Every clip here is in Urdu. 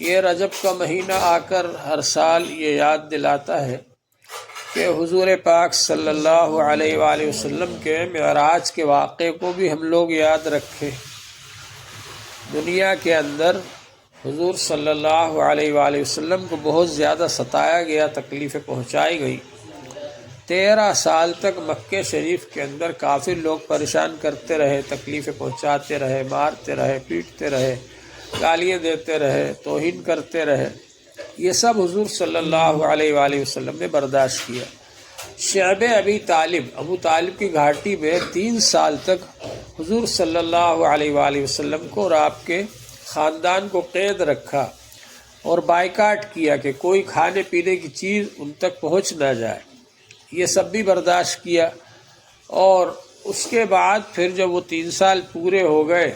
یہ رجب کا مہینہ آ کر ہر سال یہ یاد دلاتا ہے کہ حضور پاک صلی اللہ علیہ وآلہ وسلم کے معراج کے واقعے کو بھی ہم لوگ یاد رکھیں۔ دنیا کے اندر حضور صلی اللہ علیہ وآلہ وسلم کو بہت زیادہ ستایا گیا، تکلیفیں پہنچائی گئی۔ 13 سال تک مکہ شریف کے اندر کافر لوگ پریشان کرتے رہے، تکلیفیں پہنچاتے رہے، مارتے رہے، پیٹتے رہے، گالیاں دیتے رہے، توہین کرتے رہے۔ یہ سب حضور صلی اللہ علیہ وآلہ وسلم نے برداشت کیا۔ شعب ابو طالب کی گھاٹی میں 3 سال تک حضور صلی اللہ علیہ وآلہ وسلم کو اور آپ کے خاندان کو قید رکھا اور بائیکاٹ کیا کہ کوئی کھانے پینے کی چیز ان تک پہنچ نہ جائے۔ یہ سب بھی برداشت کیا، اور اس کے بعد پھر جب وہ 3 سال پورے ہو گئے،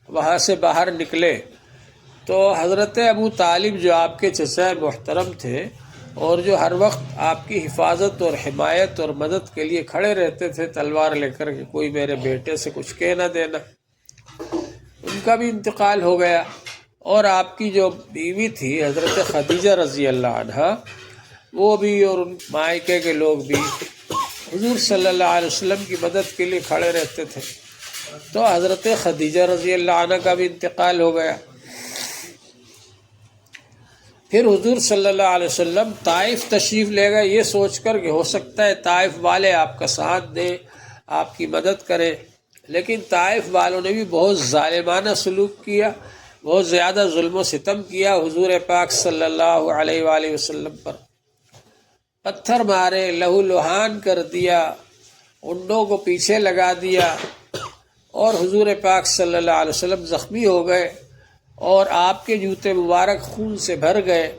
وہاں سے باہر نکلے تو حضرت ابو طالب جو آپ کے چچا محترم تھے اور جو ہر وقت آپ کی حفاظت اور حمایت اور مدد کے لیے کھڑے رہتے تھے تلوار لے کر کہ کوئی میرے بیٹے سے کچھ کہہ نہ دینا، ان کا بھی انتقال ہو گیا۔ اور آپ کی جو بیوی تھی حضرت خدیجہ رضی اللہ عنہا، وہ بھی اور ان مائکے کے لوگ بھی حضور صلی اللہ علیہ وسلم کی مدد کے لیے کھڑے رہتے تھے۔ تو حضرت خدیجہ رضی اللہ عنہ کا بھی انتقال ہو گیا۔ پھر حضور صلی اللہ علیہ وسلم طائف تشریف لے گئے، یہ سوچ کر کہ ہو سکتا ہے طائف والے آپ کا ساتھ دیں، آپ کی مدد کریں، لیکن طائف والوں نے بھی بہت ظالمانہ سلوک کیا، بہت زیادہ ظلم و ستم کیا حضور پاک صلی اللہ علیہ وآلہ وسلم پر۔ پتھر مارے، لہو لہان کر دیا، اونٹوں کو پیچھے لگا دیا، اور حضور پاک صلی اللہ علیہ وسلم زخمی ہو گئے اور آپ کے جوتے مبارک خون سے بھر گئے۔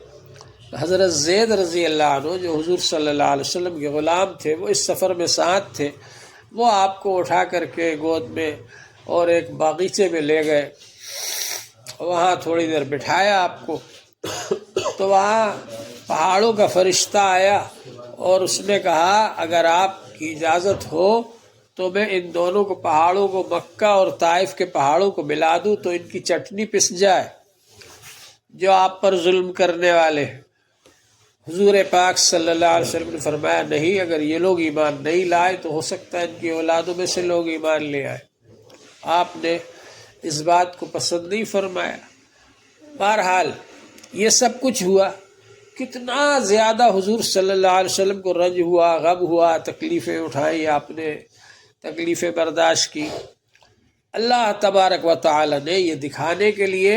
حضرت زید رضی اللہ عنہ جو حضور صلی اللہ علیہ وسلم کے غلام تھے، وہ اس سفر میں ساتھ تھے، وہ آپ کو اٹھا کر کے گود میں اور ایک باغیچے میں لے گئے، وہاں تھوڑی دیر بٹھایا آپ کو۔ تو وہاں پہاڑوں کا فرشتہ آیا اور اس نے کہا اگر آپ کی اجازت ہو تو میں ان دونوں کو پہاڑوں کو، مکہ اور طائف کے پہاڑوں کو ملا دوں تو ان کی چٹنی پس جائے جو آپ پر ظلم کرنے والے ہیں۔ حضور پاک صلی اللہ علیہ وسلم نے فرمایا نہیں، اگر یہ لوگ ایمان نہیں لائے تو ہو سکتا ہے ان کی اولادوں میں سے لوگ ایمان لے آئے۔ آپ نے اس بات کو پسند نہیں فرمایا۔ بہرحال یہ سب کچھ ہوا، کتنا زیادہ حضور صلی اللہ علیہ وسلم کو رنج ہوا، غم ہوا، تکلیفیں اٹھائی، آپ نے تکلیفیں برداشت کی۔ اللہ تبارک و تعالی نے یہ دکھانے کے لیے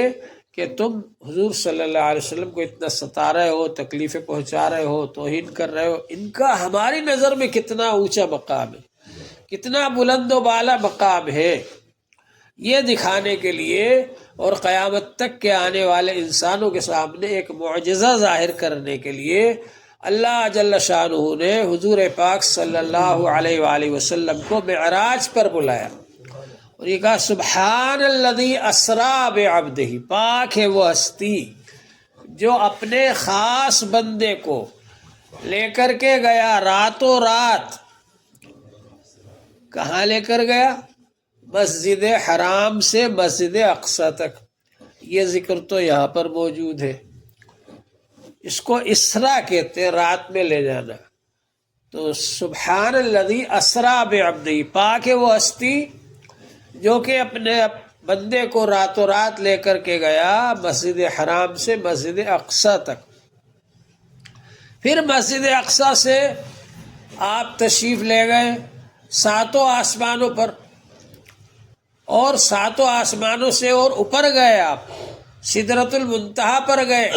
کہ تم حضور صلی اللہ علیہ وسلم کو اتنا ستا رہے ہو، تکلیفیں پہنچا رہے ہو، توہین کر رہے ہو، ان کا ہماری نظر میں کتنا اونچا مقام ہے، کتنا بلند و بالا مقام ہے، یہ دکھانے کے لیے اور قیامت تک کے آنے والے انسانوں کے سامنے ایک معجزہ ظاہر کرنے کے لیے اللہ جل شانہ نے حضور پاک صلی اللہ علیہ وآلہ وسلم کو معراج پر بلایا اور یہ کہا سبحان الذی اسری بعبدہ، پاک ہے وہ ہستی جو اپنے خاص بندے کو لے کر کے گیا راتوں رات۔ کہاں لے کر گیا؟ مسجد حرام سے مسجد اقصی تک۔ یہ ذکر تو یہاں پر موجود ہے، اس کو اسرا کہتے ہیں، رات میں لے جانا۔ تو سبحان الذی اسری بعبدہ، پاک ہے وہ ہستی جو کہ اپنے بندے کو راتوں رات لے کر کے گیا مسجد حرام سے مسجد اقصی تک۔ پھر مسجد اقصی سے آپ تشریف لے گئے 7 آسمانوں پر، اور 7 آسمانوں سے اور اوپر گئے، آپ سدرۃ المنتہا پر گئے۔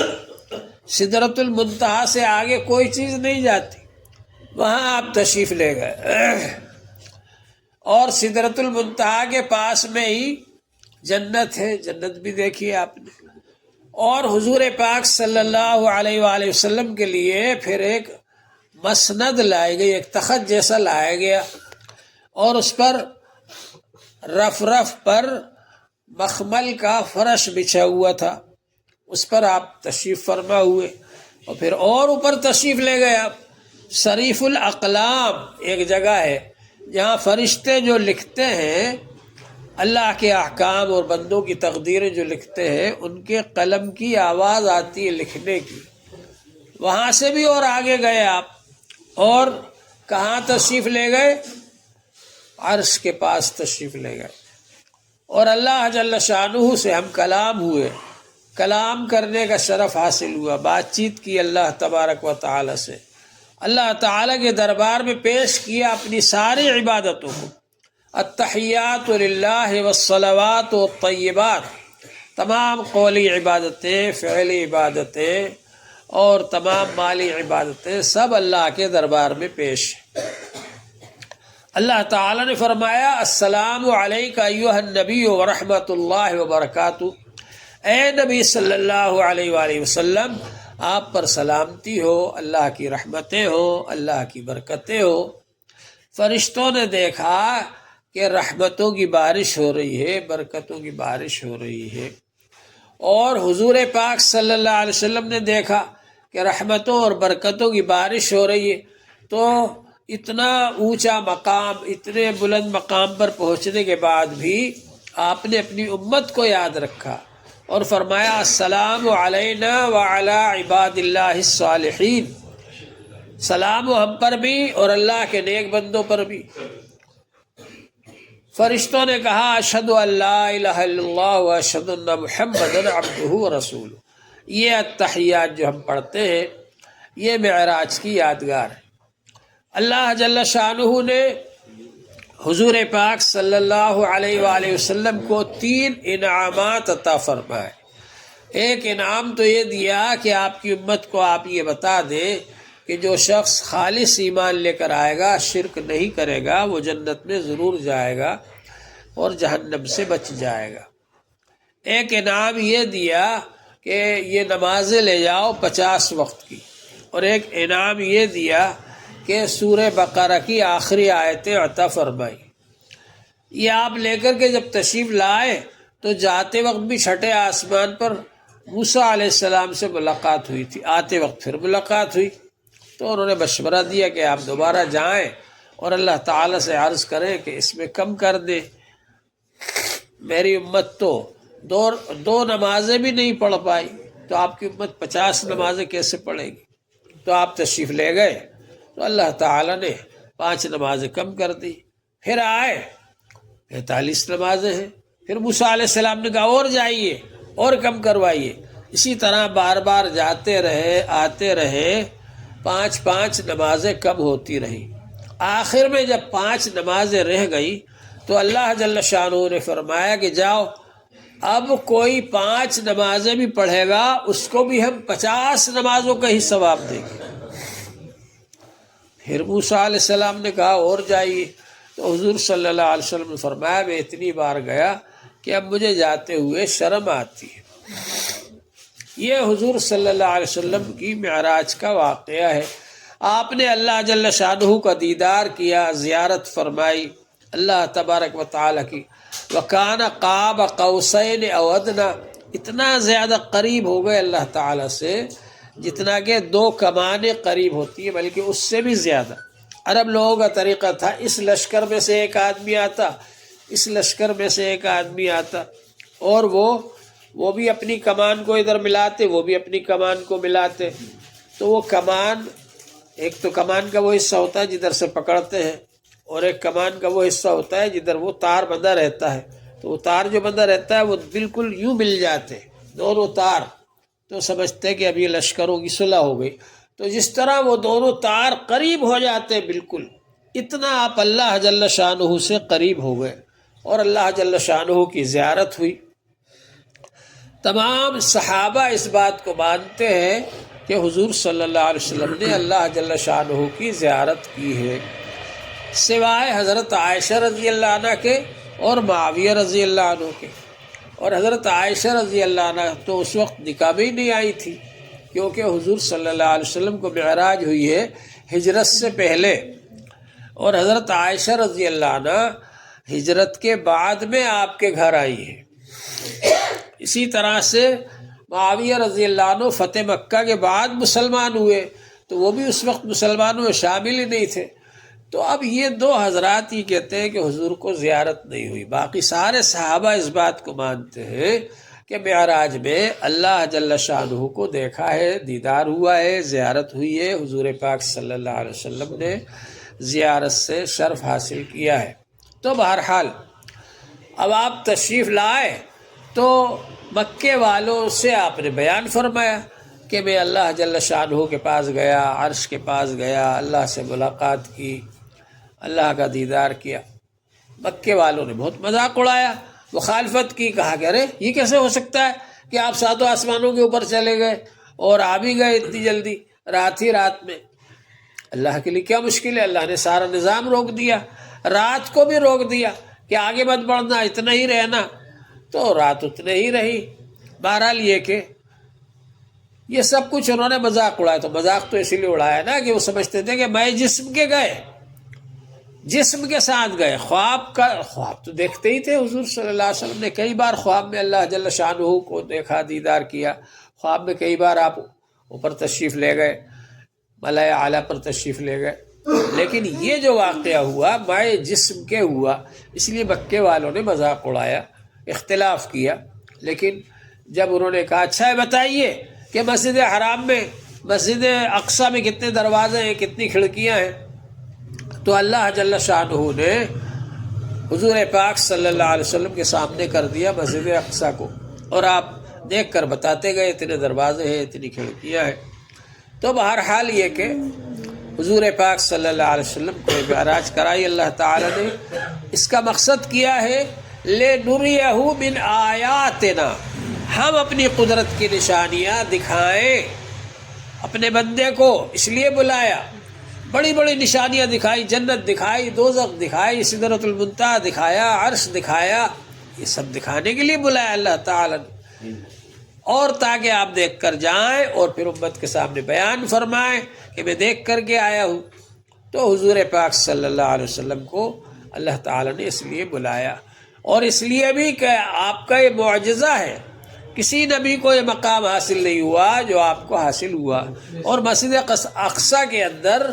سدرۃ المنتہا سے آگے کوئی چیز نہیں جاتی، وہاں آپ تشریف لے گئے، اور سدرۃ المنتہا کے پاس میں ہی جنت ہے، جنت بھی دیکھی آپ نے۔ اور حضور پاک صلی اللہ علیہ وآلہ وسلم کے لیے پھر ایک مسند لائی گئی، ایک تخت جیسا لایا گیا، اور اس پر رف رف پر مخمل کا فرش بچھا ہوا تھا، اس پر آپ تشریف فرما ہوئے، اور پھر اور اوپر تشریف لے گئے آپ۔ صریف الاقلام ایک جگہ ہے جہاں فرشتے جو لکھتے ہیں اللہ کے احکام اور بندوں کی تقدیریں جو لکھتے ہیں ان کے قلم کی آواز آتی ہے لکھنے کی، وہاں سے بھی اور آگے گئے آپ، اور کہاں تشریف لے گئے؟ عرش کے پاس تشریف لے گئے، اور اللہ جل شانہ سے ہم کلام ہوئے، کلام کرنے کا شرف حاصل ہوا، بات چیت کی اللہ تبارک و تعالی سے، اللہ تعالی کے دربار میں پیش کیا اپنی ساری عبادتوں کو، التحیات للہ والصلوات والطیبات، تمام قولی عبادتیں، فعلی عبادتیں اور تمام مالی عبادتیں سب اللہ کے دربار میں پیش ہیں۔ اللہ تعالی نے فرمایا السلام علیک ایھا النبی ورحمۃ اللہ وبرکاتہ، اے نبی صلی اللہ علیہ وآلہ وسلم آپ پر سلامتی ہو، اللہ کی رحمتیں ہو، اللہ کی برکتیں ہو۔ فرشتوں نے دیکھا کہ رحمتوں کی بارش ہو رہی ہے، برکتوں کی بارش ہو رہی ہے، اور حضور پاک صلی اللہ علیہ وسلم نے دیکھا کہ رحمتوں اور برکتوں کی بارش ہو رہی ہے، تو اتنا اونچا مقام، اتنے بلند مقام پر پہنچنے کے بعد بھی آپ نے اپنی امت کو یاد رکھا اور فرمایا السلام علینا وعلی عباد اللہ الصالحین، سلام ہو ہم پر بھی اور اللہ کے نیک بندوں پر بھی۔ فرشتوں نے کہا اشہد ان لا الہ الا اللہ واشہد ان محمدا عبدہ ورسولہ۔ یہ التحیات جو ہم پڑھتے ہیں یہ معراج کی یادگار ہے۔ اللہ جل شانہ نے حضور پاک صلی اللہ علیہ وآلہ وسلم کو 3 انعامات عطا فرمائے۔ ایک انعام تو یہ دیا کہ آپ کی امت کو آپ یہ بتا دیں کہ جو شخص خالص ایمان لے کر آئے گا، شرک نہیں کرے گا، وہ جنت میں ضرور جائے گا اور جہنم سے بچ جائے گا۔ ایک انعام یہ دیا کہ یہ نمازیں لے جاؤ 50 وقت کی، اور ایک انعام یہ دیا کہ سورہ بقرہ کی آخری آیتیں عطا فرمائی۔ یہ آپ لے کر کے جب تشریف لائے تو جاتے وقت بھی چھٹے آسمان پر موسیٰ علیہ السلام سے ملاقات ہوئی تھی، آتے وقت پھر ملاقات ہوئی، تو انہوں نے مشورہ دیا کہ آپ دوبارہ جائیں اور اللہ تعالیٰ سے عرض کریں کہ اس میں کم کر دے، میری امت تو دو نمازیں بھی نہیں پڑھ پائی، تو آپ کی امت 50 نمازیں کیسے پڑھے گی؟ تو آپ تشریف لے گئے تو اللہ تعالیٰ نے 5 نمازیں کم کر دی، پھر آئے 45 نمازیں ہیں، پھر موسیٰ علیہ السلام نے کہا اور جائیے اور کم کروائیے، اسی طرح بار بار جاتے رہے، آتے رہے، 5 نمازیں کم ہوتی رہی۔ آخر میں جب 5 نمازیں رہ گئی تو اللہ جل شانہ نے فرمایا کہ جاؤ، اب کوئی 5 نمازیں بھی پڑھے گا اس کو بھی ہم 50 نمازوں کا ہی ثواب دیں گے۔ پھر موسیٰ علیہ السلام نے کہا اور جائیے، تو حضور صلی اللہ علیہ وسلم نے فرمایا میں اتنی بار گیا کہ اب مجھے جاتے ہوئے شرم آتی ہے۔ یہ حضور صلی اللہ علیہ وسلم کی معراج کا واقعہ ہے۔ آپ نے اللہ جل شانہ کا دیدار کیا، زیارت فرمائی اللہ تبارک و تعالیٰ کی، وَكَانَ قَابَ قَوْسَيْنِ أَوْ أَدْنَىٰ، اتنا زیادہ قریب ہو گئے اللہ تعالیٰ سے جتنا کہ 2 کمانیں قریب ہوتی ہیں، بلکہ اس سے بھی زیادہ۔ عرب لوگوں کا طریقہ تھا اس لشکر میں سے ایک آدمی آتا، اس لشکر میں سے ایک آدمی آتا، اور وہ بھی اپنی کمان کو ادھر ملاتے، وہ بھی اپنی کمان کو ملاتے، تو وہ کمان، ایک تو کمان کا وہ حصہ ہوتا ہے جدھر سے پکڑتے ہیں، اور ایک کمان کا وہ حصہ ہوتا ہے جدھر وہ تار بندھا رہتا ہے، تو وہ تار جو بندھا رہتا ہے وہ بالکل یوں مل جاتے دونوں تار، تو سمجھتے کہ اب یہ لشکروں کی صلح ہو گئی۔ تو جس طرح وہ دونوں تار قریب ہو جاتے بالکل، اتنا آپ اللہ جل شانہ سے قریب ہو گئے، اور اللہ جل شانہ کی زیارت ہوئی۔ تمام صحابہ اس بات کو مانتے ہیں کہ حضور صلی اللہ علیہ وسلم نے اللہ جل شانہ کی زیارت کی ہے، سوائے حضرت عائشہ رضی اللہ عنہ کے اور معاویہ رضی اللہ عنہ کے۔ اور حضرت عائشہ رضی اللہ عنہ تو اس وقت نکاح بھی نہیں آئی تھی، کیونکہ حضور صلی اللہ علیہ وسلم کو معراج ہوئی ہے ہجرت سے پہلے، اور حضرت عائشہ رضی اللہ عنہ ہجرت کے بعد میں آپ کے گھر آئی ہے۔ اسی طرح سے معاویہ رضی اللہ عنہ فتح مکہ کے بعد مسلمان ہوئے، تو وہ بھی اس وقت مسلمانوں میں شامل ہی نہیں تھے، تو اب یہ دو حضرات ہی کہتے ہیں کہ حضور کو زیارت نہیں ہوئی، باقی سارے صحابہ اس بات کو مانتے ہیں کہ معراج میں اللہ جل شانہ کو دیکھا ہے، دیدار ہوا ہے، زیارت ہوئی ہے، حضور پاک صلی اللہ علیہ وسلم نے زیارت سے شرف حاصل کیا ہے۔ تو بہرحال اب آپ تشریف لائے تو مکے والوں سے آپ نے بیان فرمایا کہ میں اللہ جل شانہ کے پاس گیا، عرش کے پاس گیا، اللہ سے ملاقات کی، اللہ کا دیدار کیا۔ مکے والوں نے بہت مذاق اڑایا، مخالفت کی، کہا کہ ارے یہ کیسے ہو سکتا ہے کہ آپ ساتوں آسمانوں کے اوپر چلے گئے اور آ بھی گئے اتنی جلدی، رات ہی رات میں؟ اللہ کے لیے کیا مشکل ہے، اللہ نے سارا نظام روک دیا، رات کو بھی روک دیا کہ آگے مت بڑھنا، اتنا ہی رہنا، تو رات اتنے ہی رہی۔ بہرحال یہ کہ یہ سب کچھ انہوں نے مذاق اڑایا، تو مذاق تو اسی لیے اڑایا نا کہ وہ سمجھتے تھے کہ میں جسم کے گئے، جسم کے ساتھ گئے، خواب تو دیکھتے ہی تھے۔ حضور صلی اللہ علیہ وسلم نے کئی بار خواب میں اللہ جل شانہ کو دیکھا، دیدار کیا، خواب میں کئی بار آپ اوپر تشریف لے گئے، ملائے اعلیٰ پر تشریف لے گئے، لیکن یہ جو واقعہ ہوا مائع جسم کے ہوا، اس لیے مکے والوں نے مذاق اڑایا، اختلاف کیا۔ لیکن جب انہوں نے کہا اچھا ہے بتائیے کہ مسجد حرام میں، مسجد اقصیٰ میں کتنے دروازے ہیں، کتنی کھڑکیاں ہیں، تو اللہ جل شانہ نے حضور پاک صلی اللہ علیہ وسلم کے سامنے کر دیا مسجد اقصیٰ کو، اور آپ دیکھ کر بتاتے گئے اتنے دروازے ہیں، اتنی کھڑکیاں ہیں۔ تو بہرحال یہ کہ حضور پاک صلی اللہ علیہ وسلم کو معراج کرائی اللہ تعالی نے، اس کا مقصد کیا ہے لِنُرِيَهُ مِنْ آیاتنا، ہم اپنی قدرت کی نشانیاں دکھائیں اپنے بندے کو، اس لیے بلایا، بڑی بڑی نشانیاں دکھائی، جنت دکھائی، دوزخ دکھائی، سدرۃ المنتہا دکھایا، عرش دکھایا، یہ سب دکھانے کے لیے بلایا اللہ تعالی نے، اور تاکہ آپ دیکھ کر جائیں اور پھر امت کے سامنے بیان فرمائیں کہ میں دیکھ کر کے آیا ہوں۔ تو حضور پاک صلی اللہ علیہ وسلم کو اللہ تعالی نے اس لیے بلایا، اور اس لیے بھی کہ آپ کا یہ معجزہ ہے، کسی نبی کو یہ مقام حاصل نہیں ہوا جو آپ کو حاصل ہوا۔ اور مسجد اقصیٰ کے اندر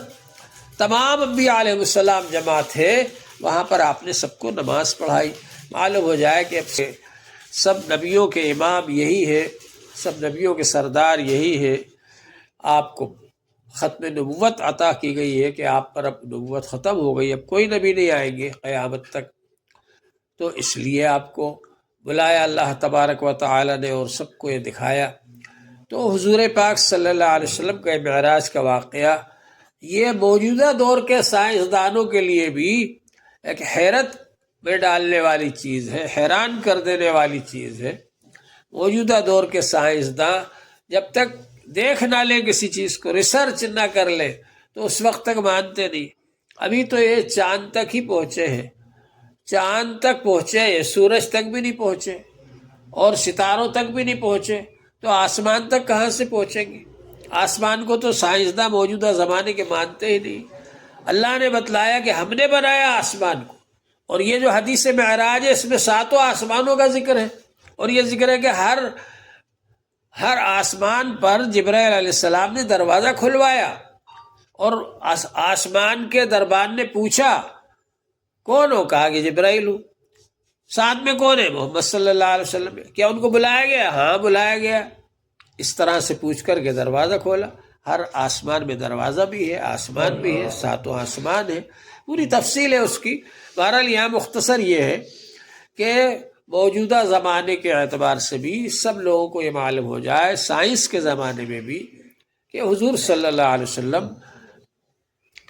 تمام انبیاء علیہ السلام جمع تھے، وہاں پر آپ نے سب کو نماز پڑھائی۔ معلوم ہو جائے کہ اب سے سب نبیوں کے امام یہی ہے، سب نبیوں کے سردار یہی ہے، آپ کو ختم نبوت عطا کی گئی ہے کہ آپ پر اب نبوت ختم ہو گئی، اب کوئی نبی نہیں آئیں گے قیامت تک، تو اس لیے آپ کو بلایا اللہ تبارک و تعالی نے اور سب کو یہ دکھایا۔ تو حضور پاک صلی اللہ علیہ وسلم کا معراج کا واقعہ یہ موجودہ دور کے سائنسدانوں کے لیے بھی ایک حیرت میں ڈالنے والی چیز ہے، حیران کر دینے والی چیز ہے۔ موجودہ دور کے سائنسداں جب تک دیکھ نہ لیں کسی چیز کو، ریسرچ نہ کر لیں، تو اس وقت تک مانتے نہیں۔ ابھی تو یہ چاند تک ہی پہنچے ہیں، چاند تک پہنچے، یہ سورج تک بھی نہیں پہنچے اور ستاروں تک بھی نہیں پہنچے، تو آسمان تک کہاں سے پہنچیں گے؟ آسمان کو تو سائنسداں موجودہ زمانے کے مانتے ہی نہیں۔ اللہ نے بتلایا کہ ہم نے بنایا آسمان کو، اور یہ جو حدیث معراج ہے اس میں 7 آسمانوں کا ذکر ہے، اور یہ ذکر ہے کہ ہر آسمان پر جبرائیل علیہ السلام نے دروازہ کھلوایا، اور آسمان کے دربان نے پوچھا کون ہو؟ کہا کہ جبرائیل ہوں۔ ساتھ میں کون ہے؟ محمد صلی اللہ علیہ وسلم۔ کیا ان کو بلایا گیا؟ ہاں بلایا گیا۔ اس طرح سے پوچھ کر کے دروازہ کھولا۔ ہر آسمان میں دروازہ بھی ہے، آسمان بھی ہے، 7 آسمان ہے، پوری تفصیل ہے اس کی۔ بہرحال یہاں مختصر یہ ہے کہ موجودہ زمانے کے اعتبار سے بھی سب لوگوں کو یہ معلوم ہو جائے، سائنس کے زمانے میں بھی، کہ حضور صلی اللہ علیہ وسلم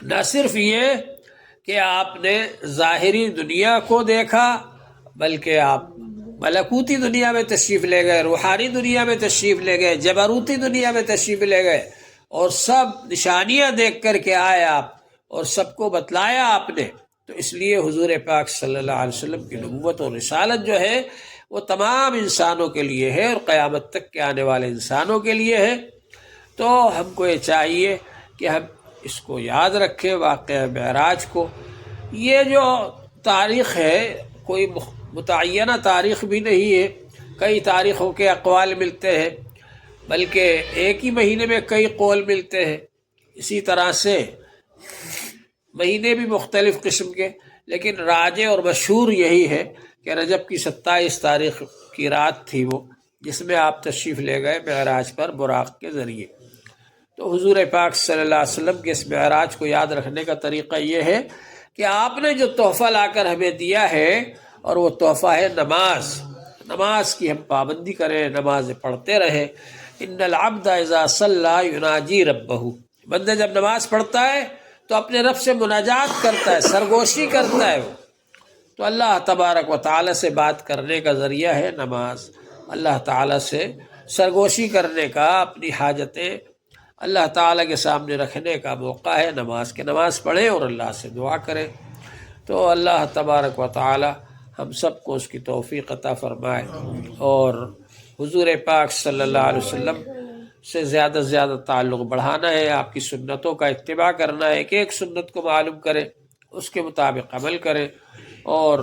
نہ صرف یہ کہ آپ نے ظاہری دنیا کو دیکھا، بلکہ آپ ملکوتی دنیا میں تشریف لے گئے، روحانی دنیا میں تشریف لے گئے، جبروتی دنیا میں تشریف لے گئے، اور سب نشانیاں دیکھ کر کے آئے آپ، اور سب کو بتلایا آپ نے۔ تو اس لیے حضور پاک صلی اللہ علیہ وسلم کی نبوت اور رسالت جو ہے وہ تمام انسانوں کے لیے ہے، اور قیامت تک کے آنے والے انسانوں کے لیے ہے۔ تو ہم کو یہ چاہیے کہ ہم اس کو یاد رکھیں، واقعہ معراج کو۔ یہ جو تاریخ ہے کوئی متعینہ تاریخ بھی نہیں ہے، کئی تاریخوں کے اقوال ملتے ہیں، بلکہ ایک ہی مہینے میں کئی قول ملتے ہیں۔ اسی طرح سے مہینے بھی مختلف قسم کے، لیکن راجع اور مشہور یہی ہے کہ رجب کی 27 تاریخ کی رات تھی وہ، جس میں آپ تشریف لے گئے معراج پر براق کے ذریعے۔ تو حضور پاک صلی اللہ علیہ وسلم کے اس معراج کو یاد رکھنے کا طریقہ یہ ہے کہ آپ نے جو تحفہ لا کر ہمیں دیا ہے، اور وہ تحفہ ہے نماز۔ نماز کی ہم پابندی کریں، نماز پڑھتے رہیں۔ ان العبد اذا صلی یناجی ربہ، بندہ جب نماز پڑھتا ہے تو اپنے رب سے مناجات کرتا ہے، سرگوشی کرتا ہے وہ۔ تو اللہ تبارک و تعالیٰ سے بات کرنے کا ذریعہ ہے نماز، اللہ تعالیٰ سے سرگوشی کرنے کا، اپنی حاجتیں اللہ تعالیٰ کے سامنے رکھنے کا موقع ہے نماز کے۔ نماز پڑھیں اور اللہ سے دعا کریں۔ تو اللہ تبارک و تعالیٰ ہم سب کو اس کی توفیق عطا فرمائے، اور حضور پاک صلی اللہ علیہ وسلم سے زیادہ سے زیادہ تعلق بڑھانا ہے، آپ کی سنتوں کا اتباع کرنا ہے، ایک ایک سنت کو معلوم کریں، اس کے مطابق عمل کریں، اور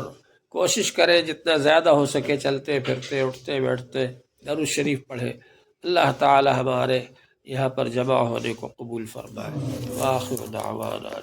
کوشش کریں جتنا زیادہ ہو سکے چلتے پھرتے اٹھتے بیٹھتے درود شریف پڑھیں۔ اللہ تعالی ہمارے یہاں پر جمع ہونے کو قبول فرمائے۔ وآخر دعوانا